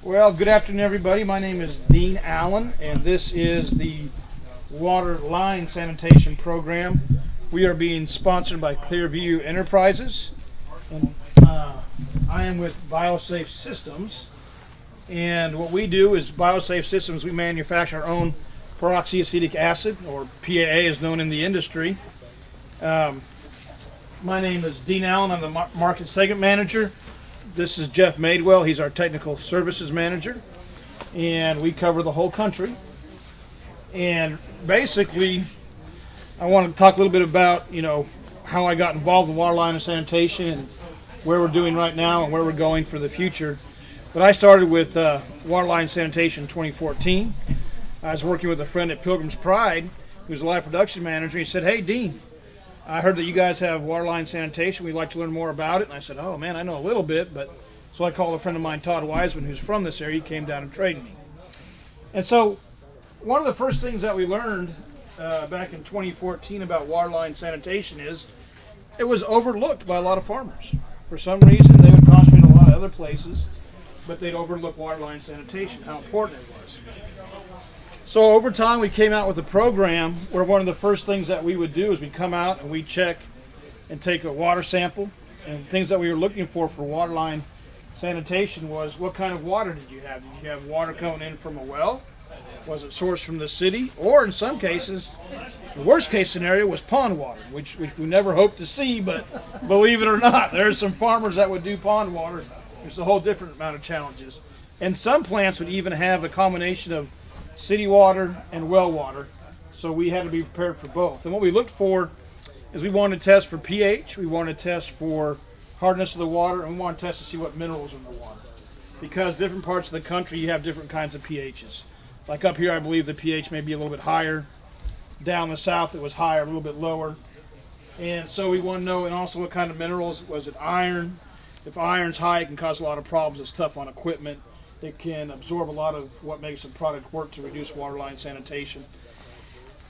Well, good afternoon, everybody. My name is Dean Allen, and this is the water line sanitation program. We are being sponsored by Clearview Enterprises, and I am with BioSafe Systems. And what we do is BioSafe Systems, we manufacture our own peroxyacetic acid, or PAA is known in the industry. My name is Dean Allen. I'm the market segment manager. This is Jeff Madewell. He's our technical services manager, and we cover the whole country. And basically, I want to talk a little bit about, how I got involved in water line and sanitation and where we're doing right now and where we're going for the future. But I started with water line sanitation in 2014. I was working with a friend at Pilgrim's Pride, who's a live production manager. He said, "Hey, Dean, I heard that you guys have water line sanitation. We'd like to learn more about it." And I said, "Oh man, I know a little bit." So I called a friend of mine, Todd Wiseman, who's from this area. He came down and trained me. And so one of the first things that we learned back in 2014 about water line sanitation is it was overlooked by a lot of farmers. For some reason, they would concentrate a lot of other places, but they'd overlook water line sanitation, how important it was. So over time, we came out with a program where one of the first things that we would do is we'd come out and we'd check and take a water sample. And things that we were looking for water line sanitation was, what kind of water did you have? Did you have water coming in from a well? Was it sourced from the city? Or in some cases, the worst case scenario was pond water, which we never hoped to see, but believe it or not, there's some farmers that would do pond water. There's a whole different amount of challenges. And some plants would even have a combination of city water and well water, so we had to be prepared for both. And what we looked for is we wanted to test for pH, we wanted to test for hardness of the water, and we wanted to test to see what minerals are in the water. Because different parts of the country, you have different kinds of pHs. Like up here, I believe the pH may be a little bit higher. Down the south, it was higher, a little bit lower. And so we want to know, and also what kind of minerals. Was it iron? If iron's high, it can cause a lot of problems. It's tough on equipment. It can absorb a lot of what makes a product work to reduce water line sanitation.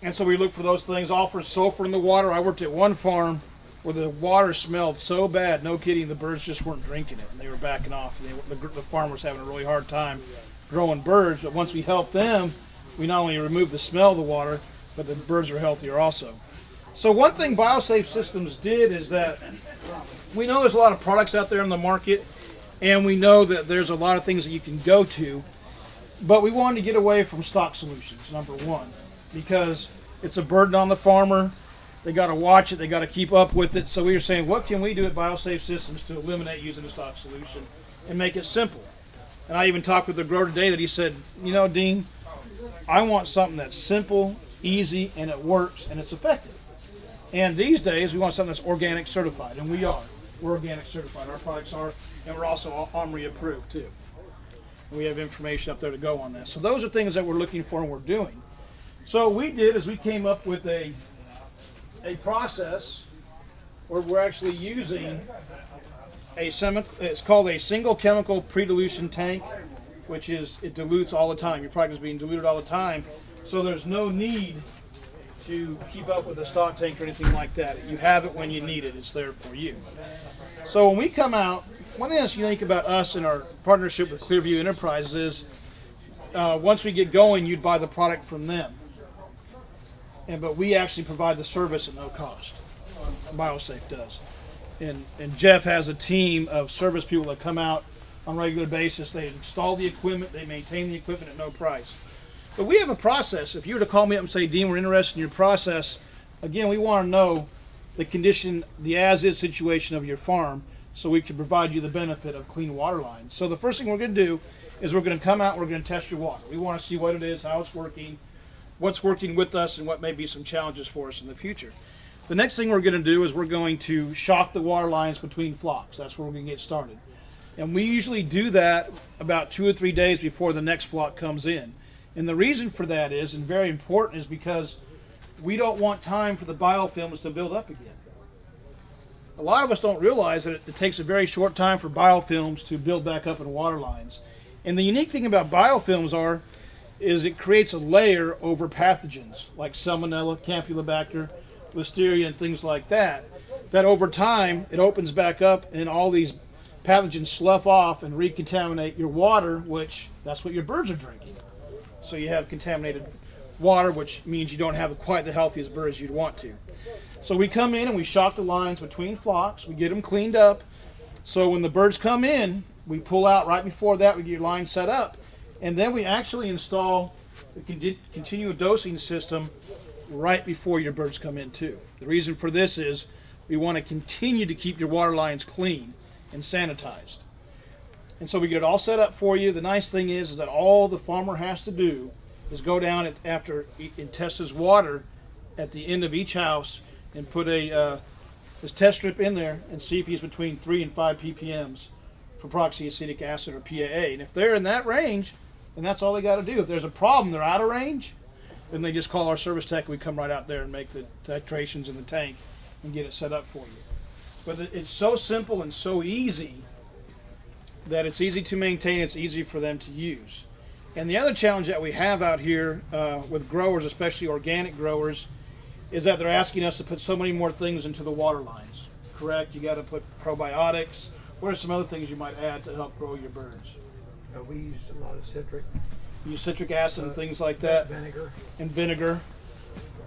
And so we look for those things. All for sulfur in the water. I worked at one farm where the water smelled so bad, no kidding, the birds just weren't drinking it, and they were backing off. The farmer was having a really hard time growing birds, but once we helped them, we not only removed the smell of the water, but the birds are healthier also. So one thing BioSafe Systems did is that we know there's a lot of products out there in the market, and we know that there's a lot of things that you can go to, but we wanted to get away from stock solutions, number one, because it's a burden on the farmer. They got to watch it, they got to keep up with it. So we were saying, what can we do at BioSafe Systems to eliminate using a stock solution and make it simple? And I even talked with the grower today that he said, Dean, I want something that's simple, easy, and it works, and it's effective. And these days, we want something that's organic certified, and we are. We're organic certified. Our products are, and we're also OMRI approved too. And we have information up there to go on that. So those are things that we're looking for and we're doing. So what we did is we came up with a process where we're actually using it's called a single chemical pre-dilution tank, which is, it dilutes all the time. Your product is being diluted all the time. So there's no need to keep up with a stock tank or anything like that. You have it when you need it. It's there for you. So when we come out, one thing that's unique about us and our partnership with Clearview Enterprises is once we get going, you'd buy the product from them. But we actually provide the service at no cost. BioSafe does. And Jeff has a team of service people that come out on a regular basis. They install the equipment, they maintain the equipment at no price. But we have a process. If you were to call me up and say, Dean, we're interested in your process, again, we want to know the condition, the as-is situation of your farm, so we can provide you the benefit of clean water lines. So the first thing we're going to do is we're going to come out and we're going to test your water. We want to see what it is, how it's working, what's working with us, and what may be some challenges for us in the future. The next thing we're going to do is we're going to shock the water lines between flocks. That's where we're going to get started. And we usually do that about 2 or 3 days before the next flock comes in. And the reason for that is, and very important, is because we don't want time for the biofilms to build up again. A lot of us don't realize that it takes a very short time for biofilms to build back up in water lines. And the unique thing about biofilms is it creates a layer over pathogens like Salmonella, Campylobacter, Listeria, and things like that, that over time it opens back up and all these pathogens slough off and recontaminate your water, which that's what your birds are drinking. So you have contaminated water, which means you don't have quite the healthiest birds you'd want to. So we come in and we shock the lines between flocks. We get them cleaned up. So when the birds come in, we pull out right before that. We get your line set up. And then we actually install the continuous dosing system right before your birds come in too. The reason for this is we want to continue to keep your water lines clean and sanitized. And so we get it all set up for you. The nice thing is that all the farmer has to do is go down after and test his water at the end of each house and put his test strip in there and see if he's between 3 and 5 ppms for proxyacetic acid or PAA. And if they're in that range, then that's all they got to do. If there's a problem, they're out of range, then they just call our service tech and we come right out there and make the titrations in the tank and get it set up for you. But it's so simple and so easy that it's easy to maintain, it's easy for them to use. And the other challenge that we have out here with growers, especially organic growers, is that they're asking us to put so many more things into the water lines. Correct? You got to put probiotics. What are some other things you might add to help grow your birds? We use a lot of citric. You use citric acid and things like that. Vinegar. And vinegar.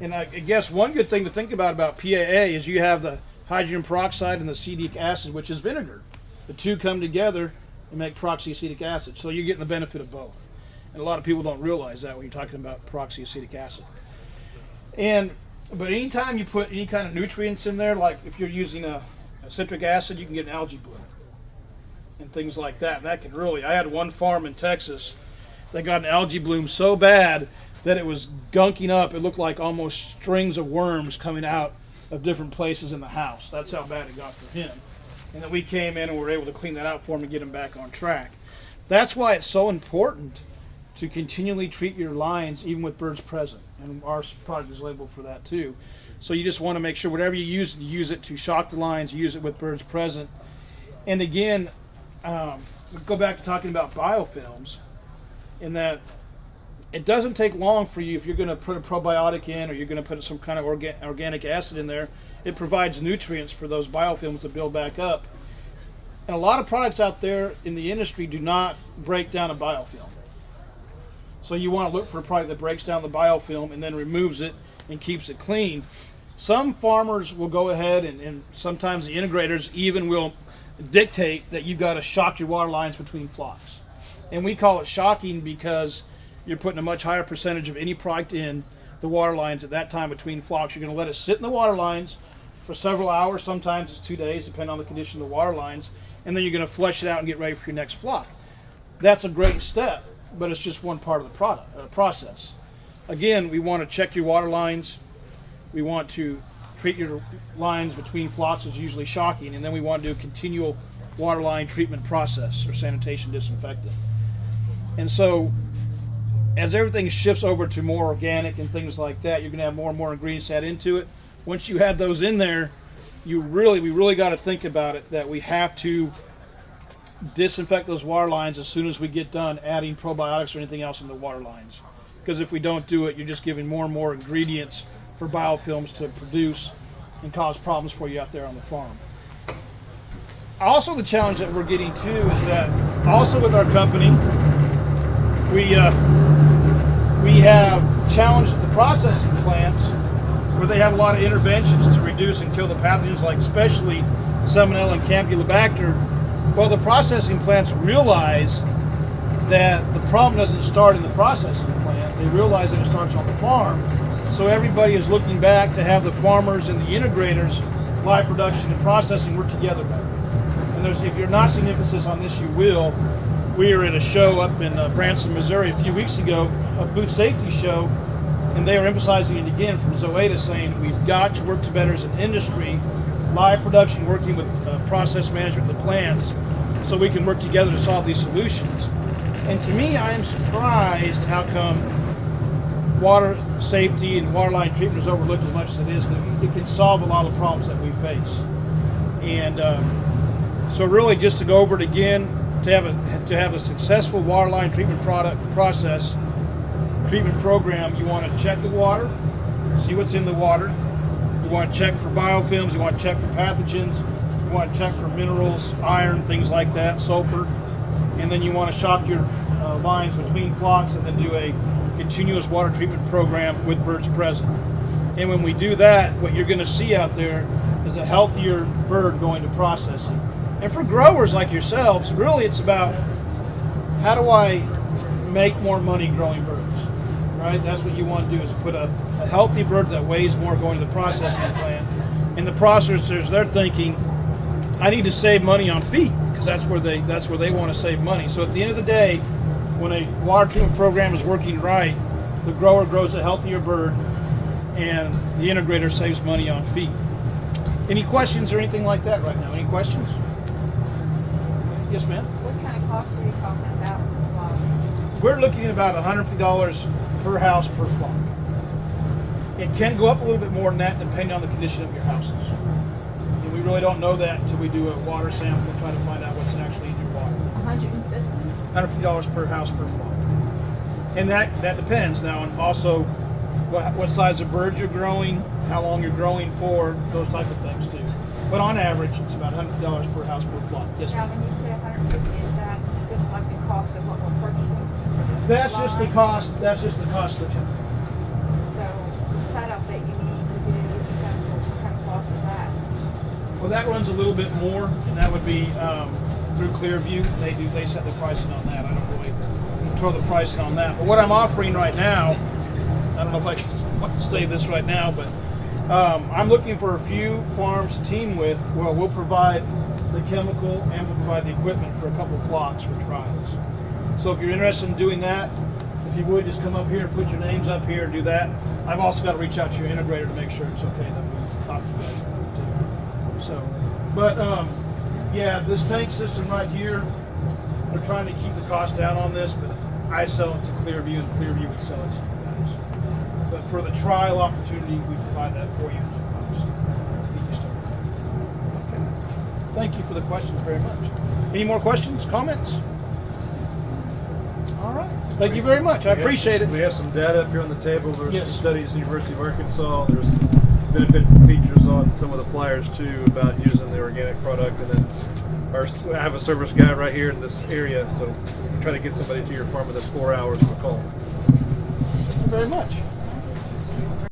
And I guess one good thing to think about PAA is you have the hydrogen peroxide and the acetic acid, which is vinegar. The two come together and make proxyacetic acid. So you're getting the benefit of both. And a lot of people don't realize that when you're talking about proxyacetic acid. But anytime you put any kind of nutrients in there, like if you're using a citric acid, you can get an algae bloom and things like that. And that can really, I had one farm in Texas that got an algae bloom so bad that it was gunking up. It looked like almost strings of worms coming out of different places in the house. That's how bad it got for him. And then we came in and were able to clean that out for him and get him back on track. That's why it's so important to continually treat your lines even with birds present. And our product is labeled for that too. So you just want to make sure whatever you use it to shock the lines, use it with birds present. And again, go back to talking about biofilms, in that it doesn't take long for you if you're going to put a probiotic in or you're going to put some kind of organic acid in there. It provides nutrients for those biofilms to build back up. And a lot of products out there in the industry do not break down a biofilm. So you want to look for a product that breaks down the biofilm and then removes it and keeps it clean. Some farmers will go ahead and sometimes the integrators even will dictate that you've got to shock your water lines between flocks. And we call it shocking because you're putting a much higher percentage of any product in the water lines at that time between flocks. You're going to let it sit in the water lines for several hours, sometimes it's 2 days, depending on the condition of the water lines, and then you're going to flush it out and get ready for your next flock. That's a great step, but it's just one part of the process. Again, we want to check your water lines. We want to treat your lines between flocks, is usually shocking, and then we want to do a continual water line treatment process or sanitation disinfectant. And so as everything shifts over to more organic and things like that, you're going to have more and more ingredients add into it. Once you have those in there, we really got to think about it, that we have to disinfect those water lines as soon as we get done adding probiotics or anything else in the water lines. Because if we don't do it, you're just giving more and more ingredients for biofilms to produce and cause problems for you out there on the farm. Also, the challenge that we're getting too is that also with our company, we have challenged the processing plants where they have a lot of interventions to reduce and kill the pathogens, like especially Salmonella and Campylobacter. Well, the processing plants realize that the problem doesn't start in the processing plant. They realize that it starts on the farm. So everybody is looking back to have the farmers and the integrators, live production and processing, work together better. And if you're not seeing emphasis on this, you will. We were at a show up in Branson, Missouri a few weeks ago, a food safety show, and they are emphasizing it again from Zoeta, saying we've got to work together as an industry, live production, working with process management of the plants, so we can work together to solve these solutions. And to me, I am surprised how come water safety and water line treatment is overlooked as much as it is, because it can solve a lot of the problems that we face. And so really, just to go over it again, to have a successful water line treatment treatment program, you want to check the water, see what's in the water. You want to check for biofilms, you want to check for pathogens, You want to check for minerals, iron, things like that, sulfur. And then you want to shock your lines between flocks and then do a continuous water treatment program with birds present. And when we do that, what you're going to see out there is a healthier bird going to processing. And for growers like yourselves, really it's about how do I make more money growing birds, right? That's what you want to do, is put a healthy bird that weighs more going to the processing plant. And the processors, they're thinking, I need to save money on feed, because that's where they want to save money. So at the end of the day, when a water treatment program is working right, the grower grows a healthier bird and the integrator saves money on feed. Any questions or anything like that right now? Any questions? Yes, ma'am? What kind of cost are you talking about per flock? We're looking at about $150 per house per flock. It can go up a little bit more than that depending on the condition of your houses. And we really don't know that until we do a water sample and try to find out what's actually in your water. $150? $150 per house per flock. And that depends now on also what size of bird you're growing, how long you're growing for, those type of things too. But on average, it's about $150 per house per flock. Yes, Now, ma'am. when you say 150, is that just like the cost of what we're purchasing? That's just the cost. That's just the cost of the chemical. So the setup that you need to do with the chemicals, what kind of cost is that? Well, that runs a little bit more, and that would be through Clearview. They set the pricing on that. I don't really control the pricing on that. But what I'm offering right now, I don't know if I can say this right now, but I'm looking for a few farms to team with. Well, we'll provide the chemical and we'll provide the equipment for a couple of flocks for trials. So if you're interested in doing that, if you would just come up here and put your names up here and do that. I've also got to reach out to your integrator to make sure it's okay that we talk to you guys about it too. So, but yeah, this tank system right here, we're trying to keep the cost down on this, but I sell it to Clearview and Clearview would sell it to you guys. But for the trial opportunity, we provide that for you. Okay. Thank you for the questions very much. Any more questions, comments? All right. Thank you very much. I appreciate it. We have some data up here on the table. There's Yes. some studies at the University of Arkansas. There's benefits and features on some of the flyers too about using the organic product. And then I have a service guy right here in this area, so we can try to get somebody to your farm within 4 hours of a call. Thank you very much.